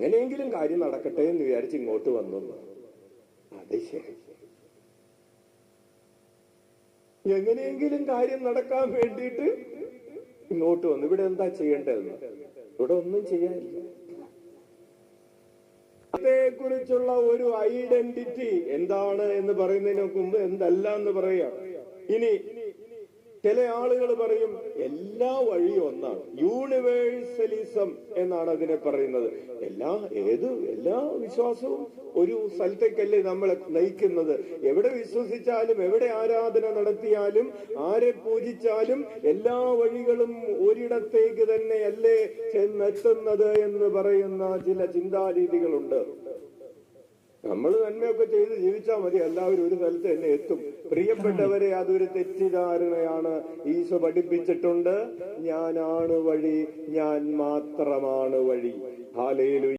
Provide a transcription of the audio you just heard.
എങ്ങനെയെങ്കിലും കാര്യം നടക്കട്ടെ എന്ന് വിചാരിച്ച് ഇങ്ങോട്ട് വന്നു. അത് ശരി, എങ്ങനെയെങ്കിലും കാര്യം നടക്കാൻ വേണ്ടിയിട്ട് ഇങ്ങോട്ട് വന്നു. ഇവിടെ എന്താ ചെയ്യേണ്ടതെന്ന്? ഇവിടെ ഒന്നും ചെയ്യാനില്ല. കുറിച്ചുള്ള ഒരു ഐഡന്റിറ്റി എന്താണ് എന്ന് പറയുന്നതിന് മുമ്പ് എന്തല്ല എന്ന് പറയാം. ഇനി ചില ആളുകൾ പറയും എല്ലാ വഴിയും ഒന്നാണ്, യൂണിവേഴ്സലിസം എന്നാണ് അതിനെ പറയുന്നത്. എല്ലാ വിശ്വാസവും ഒരു സ്ഥലത്തേക്കല്ലേ നമ്മളെ നയിക്കുന്നത്. എവിടെ വിശ്വസിച്ചാലും, എവിടെ ആരാധന നടത്തിയാലും, ആരെ പൂജിച്ചാലും എല്ലാ വഴികളും ഒരിടത്തേക്ക് തന്നെയല്ലേ ചെന്നെത്തുന്നത് എന്ന് പറയുന്ന ചില ചിന്താരീതികളുണ്ട്. നമ്മൾ നന്മയൊക്കെ ചെയ്ത് ജീവിച്ചാൽ മതി, എല്ലാവരും ഒരു സ്ഥലത്ത് തന്നെ എത്തും. പ്രിയപ്പെട്ടവരെ, അതൊരു തെറ്റിദ്ധാരണയാണ്. ഈശോ പഠിപ്പിച്ചിട്ടുണ്ട്, ഞാനാണ് വഴി, ഞാൻ മാത്രമാണ് വഴി. ഹല്ലേലൂയ.